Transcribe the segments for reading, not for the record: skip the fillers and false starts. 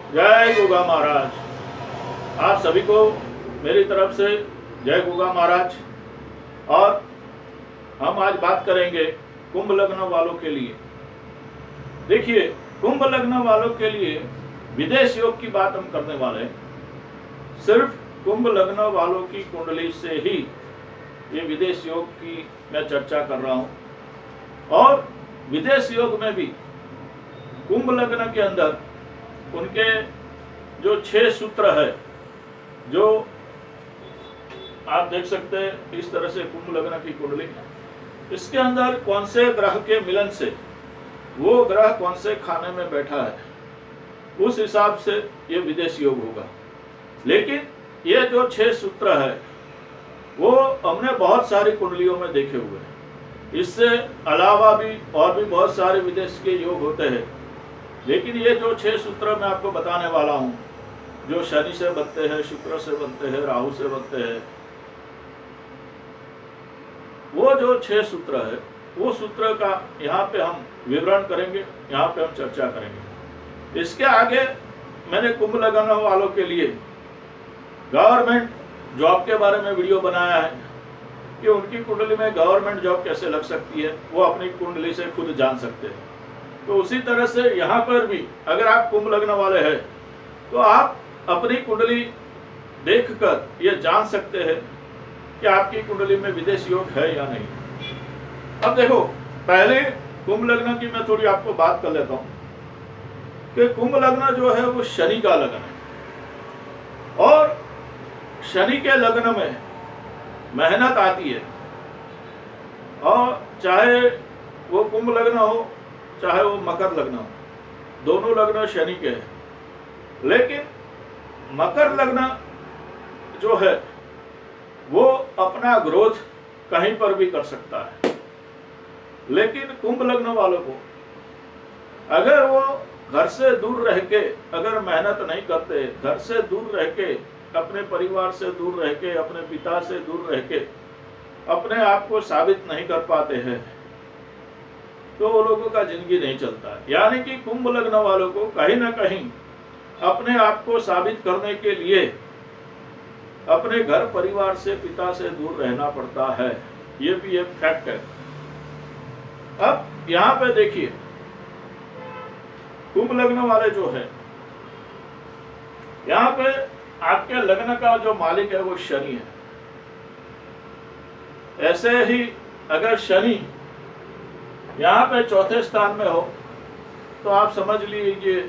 जय गोगा महाराज। आप सभी को मेरी तरफ से जय गोगा महाराज। और हम आज बात करेंगे कुंभ लग्न वालों के लिए। देखिए, कुंभ लग्न वालों के लिए विदेश योग की बात हम करने वाले हैं। सिर्फ कुंभ लग्न वालों की कुंडली से ही ये विदेश योग की मैं चर्चा कर रहा हूं। और विदेश योग में भी कुंभ लग्न के अंदर उनके जो 6 सूत्र है, जो आप देख सकते हैं इस तरह से कुंभ लग्न की कुंडली, इसके अंदर कौन से ग्रह के मिलन से वो ग्रह कौन से खाने में बैठा है, उस हिसाब से ये विदेश योग होगा। लेकिन ये जो 6 सूत्र है वो हमने बहुत सारी कुंडलियों में देखे हुए हैं। इससे अलावा भी और भी बहुत सारे विदेश के योग होते हैं। लेकिन ये जो 6 सूत्र मैं आपको बताने वाला हूँ, जो शनि से बनते हैं, शुक्र से बनते हैं, राहु से बनते हैं, वो जो 6 सूत्र है, वो सूत्र का यहाँ पे हम विवरण करेंगे, यहाँ पे हम चर्चा करेंगे। इसके आगे मैंने कुंभ लग्न वालों के लिए गवर्नमेंट जॉब के बारे में वीडियो बनाया है कि उनकी कुंडली में गवर्नमेंट जॉब कैसे लग सकती है, वो अपनी कुंडली से खुद जान सकते हैं। तो उसी तरह से यहाँ पर भी अगर आप कुंभ लग्न वाले हैं तो आप अपनी कुंडली देखकर ये जान सकते हैं कि आपकी कुंडली में विदेश योग है या नहीं। अब देखो, पहले कुंभ लग्न की मैं थोड़ी आपको बात कर लेता हूँ कि कुंभ लग्न जो है वो शनि का लग्न है। और शनि के लग्न में मेहनत आती है। और चाहे वो कुंभ लग्न हो, चाहे वो मकर लग्न हो, दोनों लग्न शनि के हैं। लेकिन मकर लग्न जो है वो अपना ग्रोथ कहीं पर भी कर सकता है। लेकिन कुंभ लग्न वालों को अगर वो घर से दूर रह के अगर मेहनत नहीं करते, घर से दूर रह के, अपने परिवार से दूर रह के, अपने पिता से दूर रह के अपने आप को साबित नहीं कर पाते हैं, तो वो लोगों का जिंदगी नहीं चलता है। यानी कि कुंभ लग्न वालों को कहीं ना कहीं अपने आप को साबित करने के लिए अपने घर परिवार से, पिता से दूर रहना पड़ता है। ये भी एक फैक्ट है। अब यहाँ पे देखिए, कुंभ लग्न वाले जो है, यहाँ पे आपके लग्न का जो मालिक है वो शनि है। ऐसे ही अगर शनि यहाँ पे चौथे स्थान में हो तो आप समझ लीजिए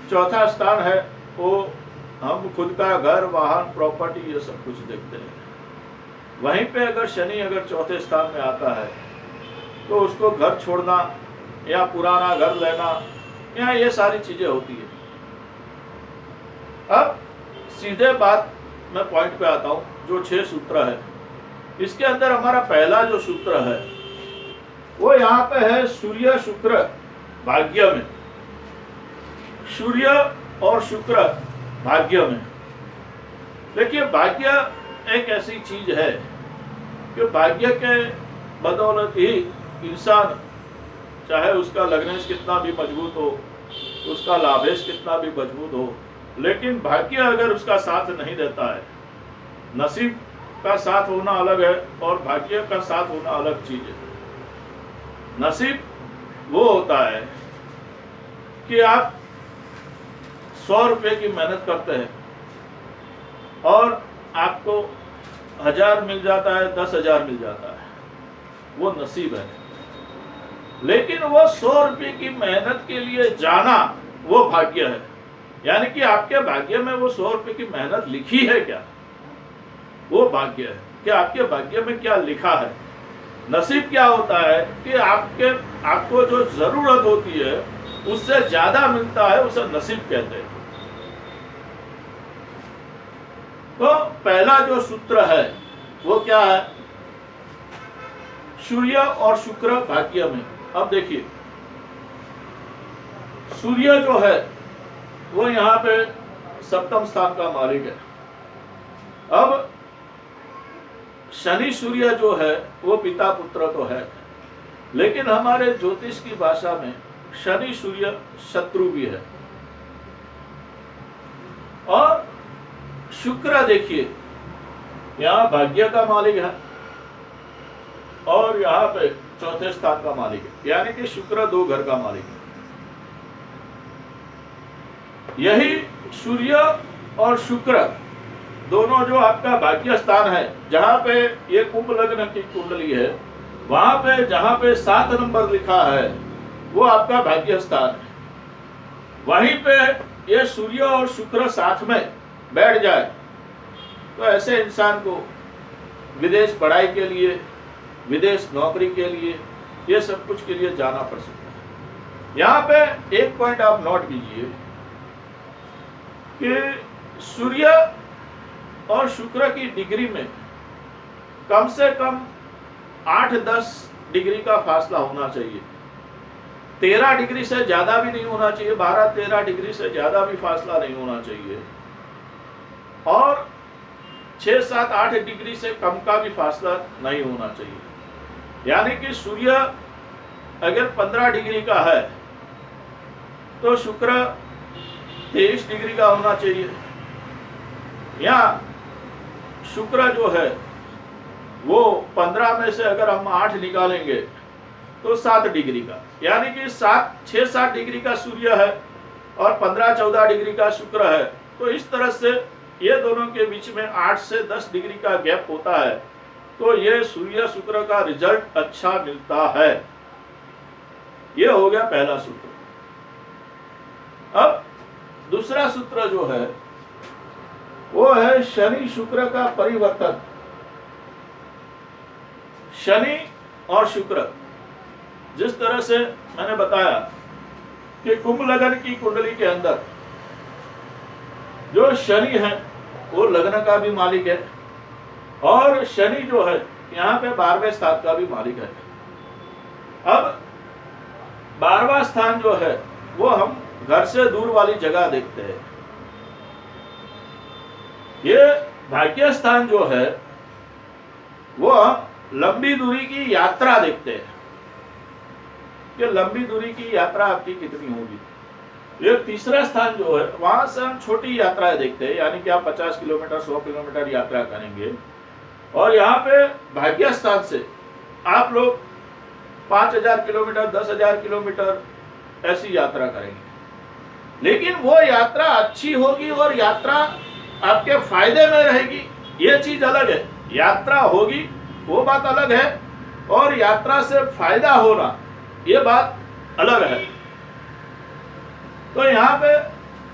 चौथा स्थान है वो हम खुद का घर, वाहन, प्रॉपर्टी, ये सब कुछ देखते हैं। वहीं पे अगर शनि अगर चौथे स्थान में आता है तो उसको घर छोड़ना या पुराना घर लेना या ये सारी चीजें होती है। अब सीधे बात मैं पॉइंट पे आता हूँ। जो 6 सूत्र है, इसके अंदर हमारा पहला जो सूत्र है वो यहाँ पे है सूर्य शुक्र भाग्य में। सूर्य और शुक्र भाग्य में। देखिए, भाग्य एक ऐसी चीज है कि भाग्य के बदौलत ही इंसान, चाहे उसका लग्नेश कितना भी मजबूत हो, उसका लाभेश कितना भी मजबूत हो, लेकिन भाग्य अगर उसका साथ नहीं देता है, नसीब का साथ होना अलग है और भाग्य का साथ होना अलग चीज है। नसीब वो होता है कि आप 100 रुपये की मेहनत करते हैं और आपको 1000 मिल जाता है, 10,000 मिल जाता है, वो नसीब है। लेकिन वो 100 रुपये की मेहनत के लिए जाना वो भाग्य है। यानी कि आपके भाग्य में वो 100 रुपये की मेहनत लिखी है क्या, वो भाग्य है कि आपके भाग्य में क्या लिखा है। नसीब क्या होता है कि आपको जो जरूरत होती है उससे ज्यादा मिलता है, उसे नसीब कहते हैं। तो पहला जो सूत्र है वो क्या है, सूर्य और शुक्र भाग्य में। अब देखिए, सूर्य जो है वो यहाँ पे सप्तम स्थान का मालिक है। अब शनि सूर्य जो है वो पिता पुत्र तो है, लेकिन हमारे ज्योतिष की भाषा में शनि सूर्य शत्रु भी है। शुक्र देखिए यहाँ भाग्य का मालिक है और यहाँ पे चौथे स्थान का मालिक है, यानी कि शुक्र 2 घर का मालिक है। यही सूर्य और शुक्र दोनों जो आपका भाग्य स्थान है, जहां पे ये कुंभ लग्न की कुंडली है, वहां पे जहां पे 7 नंबर लिखा है वो आपका भाग्य स्थान है। वहीं पे ये सूर्य और शुक्र साथ में बैठ जाए तो ऐसे इंसान को विदेश पढ़ाई के लिए, विदेश नौकरी के लिए, ये सब कुछ के लिए जाना पड़ सकता है। यहाँ पे एक पॉइंट आप नोट कीजिए कि सूर्य और शुक्र की डिग्री में कम से कम 8-10 डिग्री का फासला होना चाहिए। 13 डिग्री से ज्यादा भी नहीं होना चाहिए, 12-13 डिग्री से ज्यादा भी फासला नहीं होना चाहिए, और 6-7-8 डिग्री से कम का भी फासला नहीं होना चाहिए। यानी कि सूर्य अगर 15 डिग्री का है तो शुक्र 23 डिग्री का होना चाहिए, या शुक्र जो है वो 15 में से अगर हम 8 निकालेंगे तो 7 डिग्री का, यानी कि 6-7 डिग्री का सूर्य है और 15-14 डिग्री का शुक्र है। तो इस तरह से ये दोनों के बीच में 8 से 10 डिग्री का गैप होता है, तो ये सूर्य शुक्र का रिजल्ट अच्छा मिलता है। ये हो गया पहला सूत्र। अब दूसरा सूत्र जो है वो है शनि शुक्र का परिवर्तन। शनि और शुक्र, जिस तरह से मैंने बताया कि कुंभ लग्न की कुंडली के अंदर जो शनि है वो लग्न का भी मालिक है, और शनि जो है यहाँ पे 12वें स्थान का भी मालिक है। अब 12वां स्थान जो है वो हम घर से दूर वाली जगह देखते हैं। ये भाग्य स्थान जो है वो हम लंबी दूरी की यात्रा देखते हैं कि लंबी दूरी की यात्रा आपकी कितनी होगी। ये तीसरा स्थान जो है वहां से हम छोटी यात्राएं देखते हैं, यानी कि आप 50 किलोमीटर 100 किलोमीटर यात्रा करेंगे, और यहाँ पे भाग्य स्थान से आप लोग 5000 किलोमीटर 10,000 किलोमीटर ऐसी यात्रा करेंगे। लेकिन वो यात्रा अच्छी होगी और यात्रा आपके फायदे में रहेगी, ये चीज अलग है। यात्रा होगी वो बात अलग है, और यात्रा से फायदा होना ये बात अलग है। तो यहाँ पे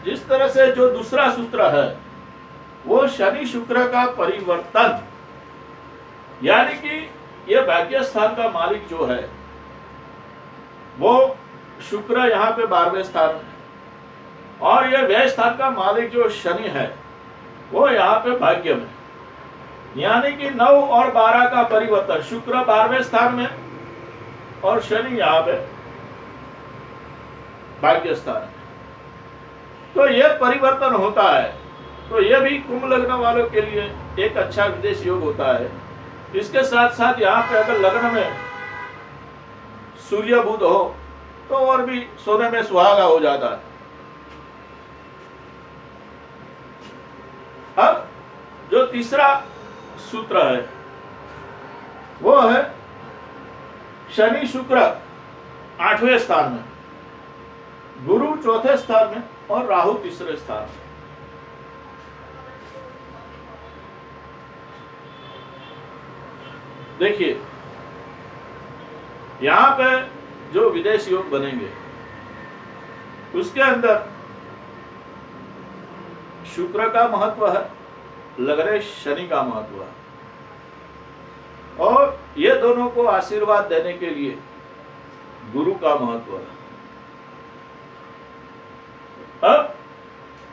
जिस तरह से जो दूसरा सूत्र है वो शनि शुक्र का परिवर्तन, यानी कि ये भाग्य स्थान का मालिक जो है वो शुक्र यहाँ पे 12वें स्थान में, और ये व्यय स्थान का मालिक जो शनि है वो यहाँ पे भाग्य में, यानी कि 9 और 12 का परिवर्तन। शुक्र 12वें स्थान में और शनि यहाँ पे भाग्य स्थान है, तो यह परिवर्तन होता है। तो यह भी कुंभ लग्न वालों के लिए एक अच्छा विदेश योग होता है। इसके साथ साथ यहाँ पे अगर लग्न में सूर्य बुध हो तो और भी सोने में सुहागा हो जाता है। अब जो तीसरा सूत्र है वो है शनि शुक्र 8वें स्थान में, गुरु चौथे स्थान में और राहु तीसरे स्थान में। देखिए यहां पे जो विदेश योग बनेंगे उसके अंदर शुक्र का महत्व है, लग्न शनि का महत्व है, और ये दोनों को आशीर्वाद देने के लिए गुरु का महत्व है। अब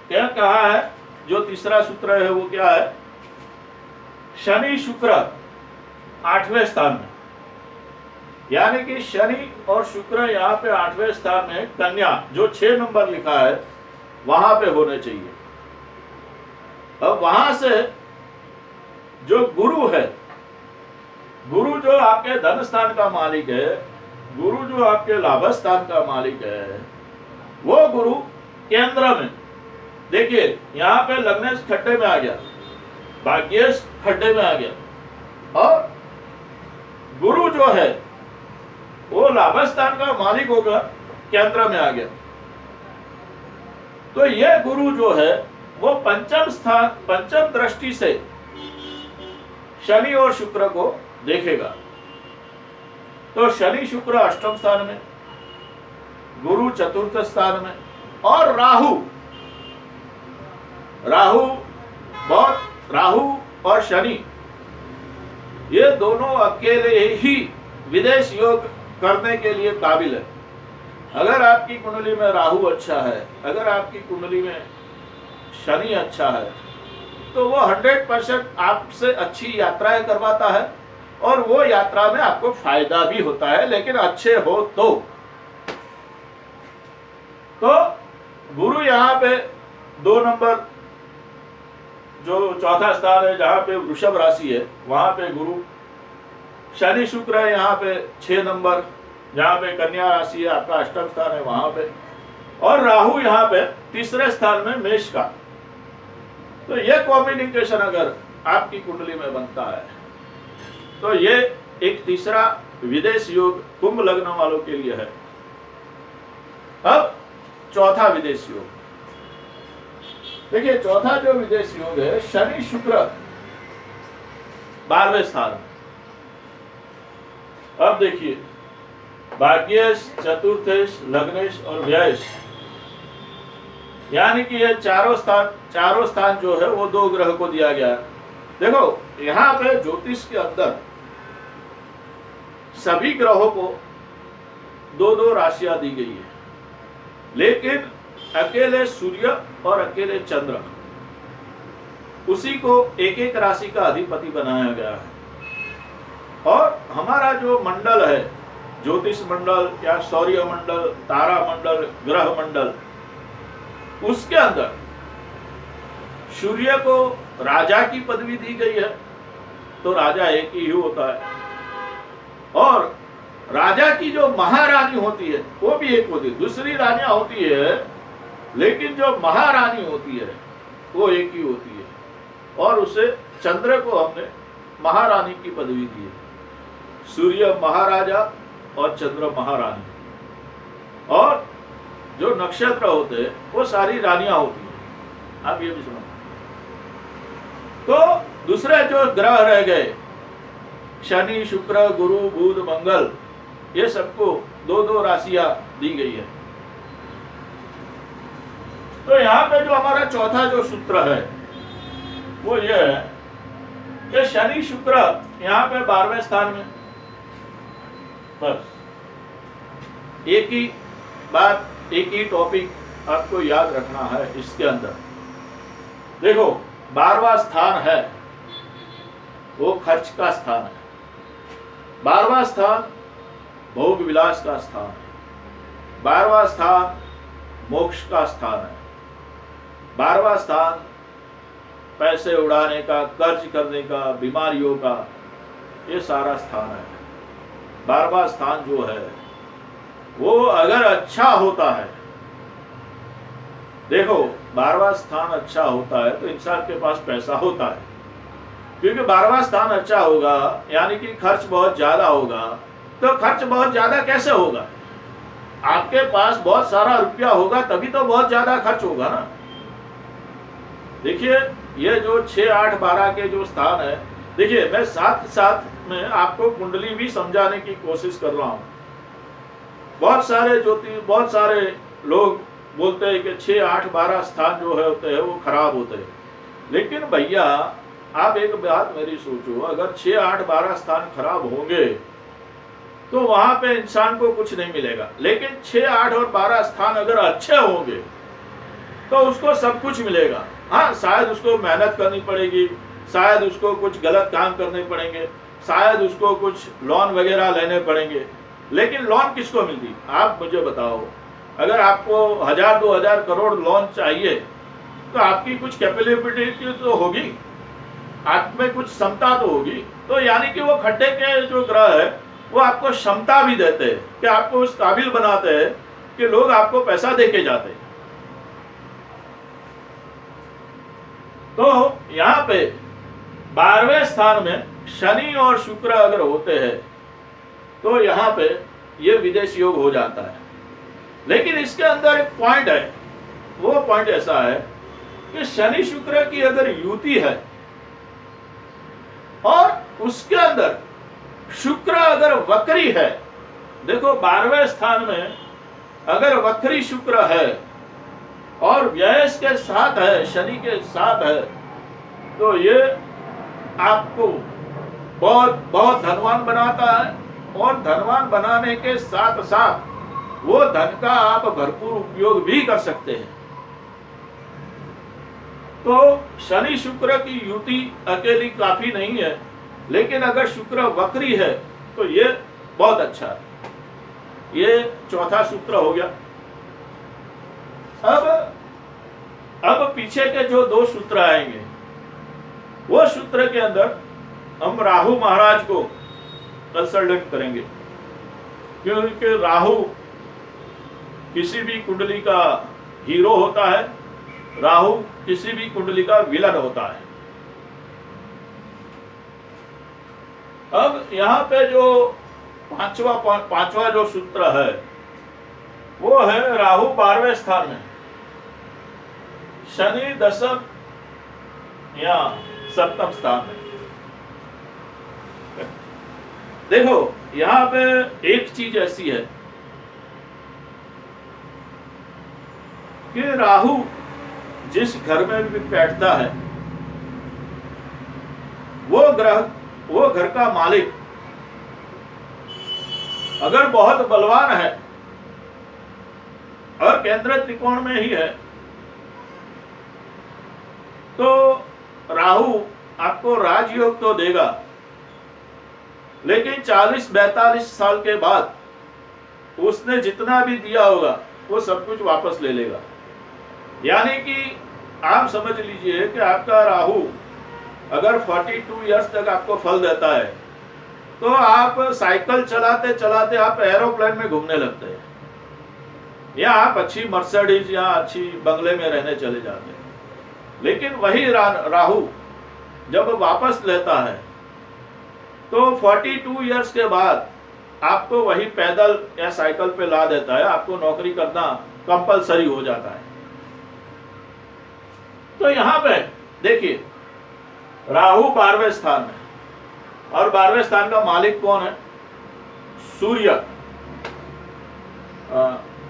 क्या कहा है, जो तीसरा सूत्र है वो क्या है, शनि शुक्र 8वें स्थान में, यानी कि शनि और शुक्र यहाँ पे 8वें स्थान में, कन्या जो 6 नंबर लिखा है वहां पे होने चाहिए। अब वहां से जो गुरु है, गुरु जो आपके धन स्थान का मालिक है, गुरु जो आपके लाभ स्थान का मालिक है, वो गुरु केंद्र में देखिए यहाँ पे लग्नेश खड्डे में आ गया, भाग्येश खड्डे में आ गया, और गुरु जो है वो लाभस्थान का मालिक होकर केंद्र में आ गया। तो ये गुरु जो है वो पंचम स्थान, पंचम दृष्टि से शनि और शुक्र को देखेगा। तो शनि शुक्र अष्टम स्थान में, गुरु चतुर्थ स्थान में, और राहु और शनि ये दोनों अकेले ही विदेश योग करने के लिए काबिल है। अगर आपकी कुंडली में राहु अच्छा है, अगर आपकी कुंडली में शनि अच्छा है, तो वो 100% आपसे अच्छी यात्राएं करवाता है, और वो यात्रा में आपको फायदा भी होता है, लेकिन अच्छे हो तो गुरु यहाँ पे 2 नंबर जो चौथा स्थान है जहां पे वृषभ राशि है वहां पे गुरु, शनि शुक्र है यहाँ पे 6 नंबर जहां पे कन्या राशि है, आपका अष्टम स्थान है वहां पे, और राहु यहाँ पे तीसरे स्थान में मेष का। तो ये कॉम्बिनेशन अगर आपकी कुंडली में बनता है तो ये एक तीसरा विदेश योग कुंभ लग्न वालों के लिए है। अब चौथा विदेश योग देखिए, चौथा जो विदेश योग है शनि शुक्र 12वें स्थान। अब देखिए भाग्येश, चतुर्थेश, लग्नेश और व्ययेश, यानी कि ये चारों स्थान जो है वो 2 ग्रह को दिया गया है। देखो यहाँ पे ज्योतिष के अंदर सभी ग्रहों को 2-2 राशियां दी गई है, लेकिन अकेले सूर्य और अकेले चंद्र उसी को एक राशि का अधिपति बनाया गया है। और हमारा जो मंडल है, ज्योतिष मंडल या सौर्य मंडल, तारा मंडल, ग्रह मंडल, उसके अंदर सूर्य को राजा की पदवी दी गई है, तो राजा एक ही होता है, और राजा की जो महारानी होती है वो भी एक होती है। दूसरी रानियां होती है, लेकिन जो महारानी होती है वो एक ही होती है, और उसे चंद्र को हमने महारानी की पदवी दी है। सूर्य महाराजा और चंद्र महारानी, और जो नक्षत्र होते हैं वो सारी रानियां होती हैं। आप ये भी सुनो। तो दूसरे जो ग्रह रह गए शनि, शुक्र, गुरु, बुध, मंगल, ये सबको 2-2 राशियां दी गई है। तो यहाँ पे जो हमारा चौथा जो सूत्र है वो ये है कि शनि शुक्र यहाँ पे 12वें स्थान में। बस एक ही बात, एक ही टॉपिक आपको याद रखना है इसके अंदर। देखो 12वां स्थान है वो खर्च का स्थान है, 12वां स्थान भोग विलास का स्थान है, 12वां स्थान मोक्ष का स्थान है, 12वां स्थान पैसे उड़ाने का, कर्ज करने का, बीमारियों का, ये सारा स्थान है। 12वां स्थान जो है वो अगर अच्छा होता है, देखो 12वां स्थान अच्छा होता है तो इंसान के पास पैसा होता है, क्योंकि 12वां स्थान अच्छा होगा यानी कि खर्च बहुत ज्यादा होगा। तो खर्च बहुत ज्यादा कैसे होगा? आपके पास बहुत सारा रुपया होगा तभी तो बहुत ज्यादा खर्च होगा ना। देखिए ये जो 6, 8, 12 के जो स्थान है, देखिए मैं साथ साथ में आपको कुंडली भी समझाने की कोशिश कर रहा हूं। बहुत सारे लोग बोलते हैं कि 6, 8, 12 स्थान जो है होते हैं वो खराब होते हैं, लेकिन भैया आप एक बात मेरी सोचो, अगर 6, 8, 12 स्थान खराब होंगे तो वहां पे इंसान को कुछ नहीं मिलेगा, लेकिन 6, 8 और 12 स्थान अगर अच्छे होंगे तो उसको सब कुछ मिलेगा। हाँ, शायद उसको मेहनत करनी पड़ेगी, शायद उसको कुछ गलत काम करने पड़ेंगे, शायद उसको कुछ लोन वगैरह लेने पड़ेंगे, लेकिन लोन किसको मिलती? आप मुझे बताओ, अगर आपको 1000-2000 करोड़ लोन चाहिए तो आपकी कुछ कैपेबिलिटी तो होगी, आप में कुछ क्षमता तो होगी। तो यानी कि वो खड्डे के जो ग्रह है वो आपको क्षमता भी देते हैं कि आपको उस काबिल बनाते हैं कि लोग आपको पैसा दे के जाते हैं। तो यहाँ पे 12वें स्थान में शनि और शुक्र अगर होते हैं तो यहाँ पे ये विदेश योग हो जाता है। लेकिन इसके अंदर एक पॉइंट है, वो पॉइंट ऐसा है कि शनि शुक्र की अगर युति है और उसके अंदर शुक्र अगर वक्री है, देखो 12वें स्थान में अगर वक्री शुक्र है और व्यय के साथ है, शनि के साथ है, तो ये आपको बहुत बहुत धनवान बनाता है और धनवान बनाने के साथ साथ वो धन का आप भरपूर उपयोग भी कर सकते हैं। तो शनि शुक्र की युति अकेली काफी नहीं है, लेकिन अगर शुक्र वक्री है तो ये बहुत अच्छा है। ये चौथा सूत्र हो गया। अब पीछे के जो 2 सूत्र आएंगे, वो सूत्र के अंदर हम राहु महाराज को कंसल्टेंट करेंगे, क्योंकि राहु किसी भी कुंडली का हीरो होता है, राहु किसी भी कुंडली का विलन होता है। अब यहाँ पे जो पांचवा जो सूत्र है वो है राहु 12वें स्थान में, शनि 10th या 7th स्थान में। देखो यहाँ पे एक चीज ऐसी है कि राहु जिस घर में भी बैठता है वो घर का मालिक अगर बहुत बलवान है और केंद्र त्रिकोण में ही है तो राहु आपको राजयोग तो देगा, लेकिन 40-42 साल के बाद उसने जितना भी दिया होगा वो सब कुछ वापस ले लेगा। यानी कि आप समझ लीजिए कि आपका राहु अगर 42 इयर्स तक आपको फल देता है तो आप साइकिल चलाते चलाते आप एरोप्लेन में घूमने लगते हैं, या आप अच्छी मर्सिडीज या अच्छी बंगले में रहने चले जाते हैं। लेकिन वही राहु जब वापस लेता है तो 42 इयर्स के बाद आपको वही पैदल या साइकिल पे ला देता है, आपको नौकरी करना कंपलसरी हो जाता है। तो यहाँ पे देखिए राहु 12वें स्थान में, और 12वें स्थान का मालिक कौन है? सूर्य।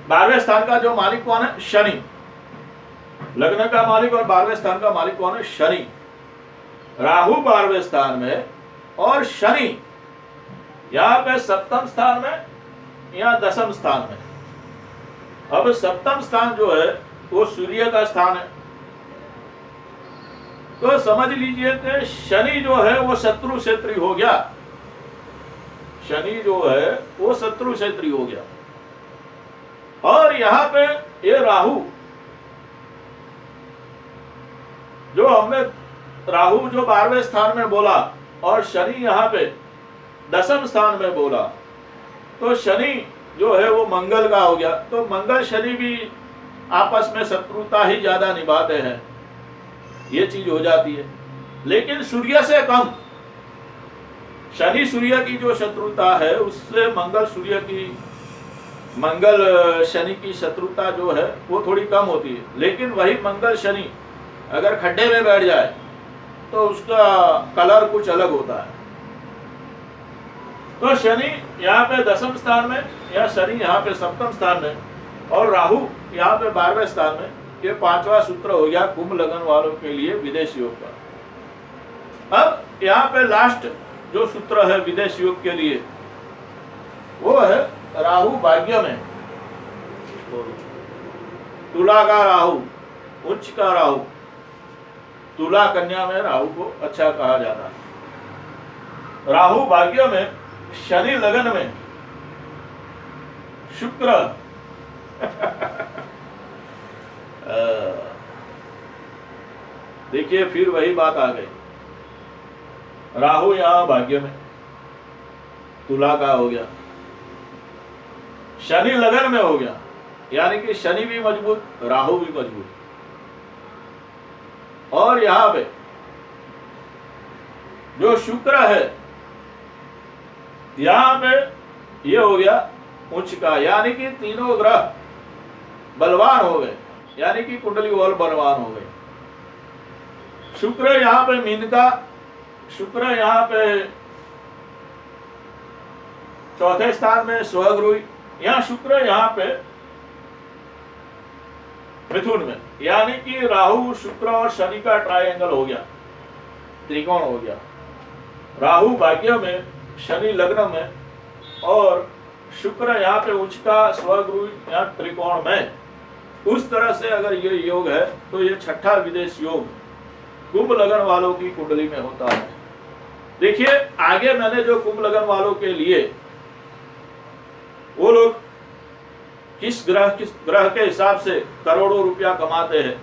12वें स्थान का जो मालिक कौन है? शनि। लग्न का मालिक और 12वें स्थान का मालिक कौन है? शनि। राहु 12वें स्थान में और शनि यहाँ पे 7th स्थान में या 10th स्थान में। अब 7th स्थान जो है वो सूर्य का स्थान है, तो समझ लीजिए कि शनि जो है वो शत्रु क्षेत्री हो गया। शनि जो है वो शत्रु क्षेत्री हो गया। और यहाँ पे ये राहु जो हमने राहु जो 12वें स्थान में बोला और शनि यहाँ पे 10th स्थान में बोला, तो शनि जो है वो मंगल का हो गया। तो मंगल शनि भी आपस में शत्रुता ही ज्यादा निभाते हैं, ये चीज हो जाती है। लेकिन सूर्य से कम, शनि सूर्य की जो शत्रुता है उससे मंगल शनि की शत्रुता जो है वो थोड़ी कम होती है। लेकिन वही मंगल शनि अगर खड्डे में बैठ जाए तो उसका कलर कुछ अलग होता है। तो शनि यहाँ पे 10th स्थान में या शनि यहाँ पे 7th स्थान में और राहु यहाँ पे 12वें स्थान में। ये 5वां सूत्र हो गया कुंभ लग्न वालों के लिए विदेश योग का। अब यहाँ पे लास्ट जो सूत्र है विदेश योग के लिए वो है राहु भाग्य में। तुला का राहु, उच्च का राहु, तुला कन्या में राहु को अच्छा कहा जाता है। राहु भाग्य में, शनि लगन में, शुक्र देखिए फिर वही बात आ गई। राहु यहां भाग्य में तुला का हो गया, शनि लगन में हो गया, यानी कि शनि भी मजबूत, राहु भी मजबूत। और यहां पे जो शुक्र है, यहां पे ये हो गया उच्च का, यानी कि तीनों ग्रह बलवान हो गए, यानी कि कुंडली और बलवान हो गए। शुक्र यहां पे मीन का, शुक्र यहां पे चौथे स्थान में स्वगुरु, यहां शुक्र यहां पे मिथुन में, यानी कि राहु शुक्र और शनि का ट्रायंगल हो गया, त्रिकोण हो गया। राहु भाग्य में, शनि लग्न में और शुक्र यहाँ पे उच्च का, स्वगुरु यहाँ त्रिकोण में। उस तरह से अगर ये योग है तो ये छठा विदेश योग कुंभ लगन वालों की कुंडली में होता है। देखिए आगे मैंने जो कुंभ लगन वालों के लिए वो लोग किस ग्रह के हिसाब से करोड़ों रुपया कमाते हैं,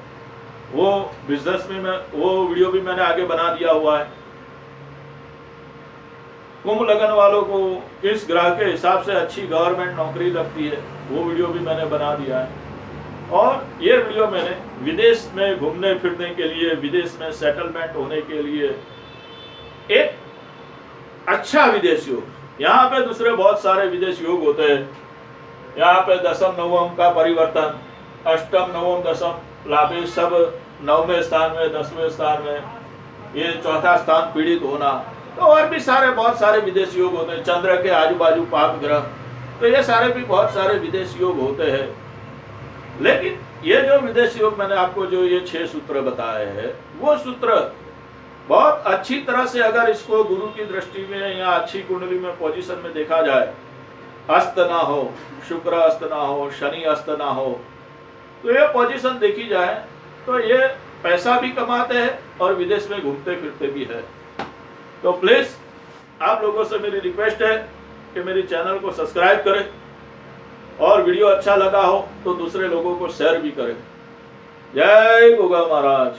वो बिजनेस में वो वीडियो भी मैंने आगे बना दिया हुआ है। कुंभ लगन वालों को किस ग्रह के हिसाब से अच्छी गवर्नमेंट नौकरी लगती है, वो वीडियो भी मैंने बना दिया है। और ये वीडियो मैंने विदेश में घूमने फिरने के लिए, विदेश में सेटलमेंट होने के लिए एक अच्छा विदेश योग, यहाँ पे दूसरे बहुत सारे विदेश योग होते हैं। यहाँ पे दसम नवम का परिवर्तन, अष्टम नवम दसम लाभे सब 9वें स्थान में, 10वें स्थान में, ये चौथा स्थान पीड़ित होना, तो और भी सारे बहुत सारे विदेश योग होते हैं। चंद्र के आजू बाजू पाप ग्रह, तो ये सारे भी बहुत सारे विदेश योग होते हैं। लेकिन ये जो विदेश योग मैंने आपको जो ये 6 सूत्र बताए हैं, वो सूत्र बहुत अच्छी तरह से अगर इसको गुरु की दृष्टि में या अच्छी कुंडली में पोजीशन में देखा जाए, अस्त ना हो, शुक्र अस्त ना हो, शनि अस्त ना हो, तो ये पोजीशन देखी जाए तो ये पैसा भी कमाते हैं और विदेश में घूमते फिरते भी है। तो प्लीज आप लोगों से मेरी रिक्वेस्ट है कि मेरे चैनल को सब्सक्राइब करें और वीडियो अच्छा लगा हो तो दूसरे लोगों को शेयर भी करें। जय गोगा महाराज।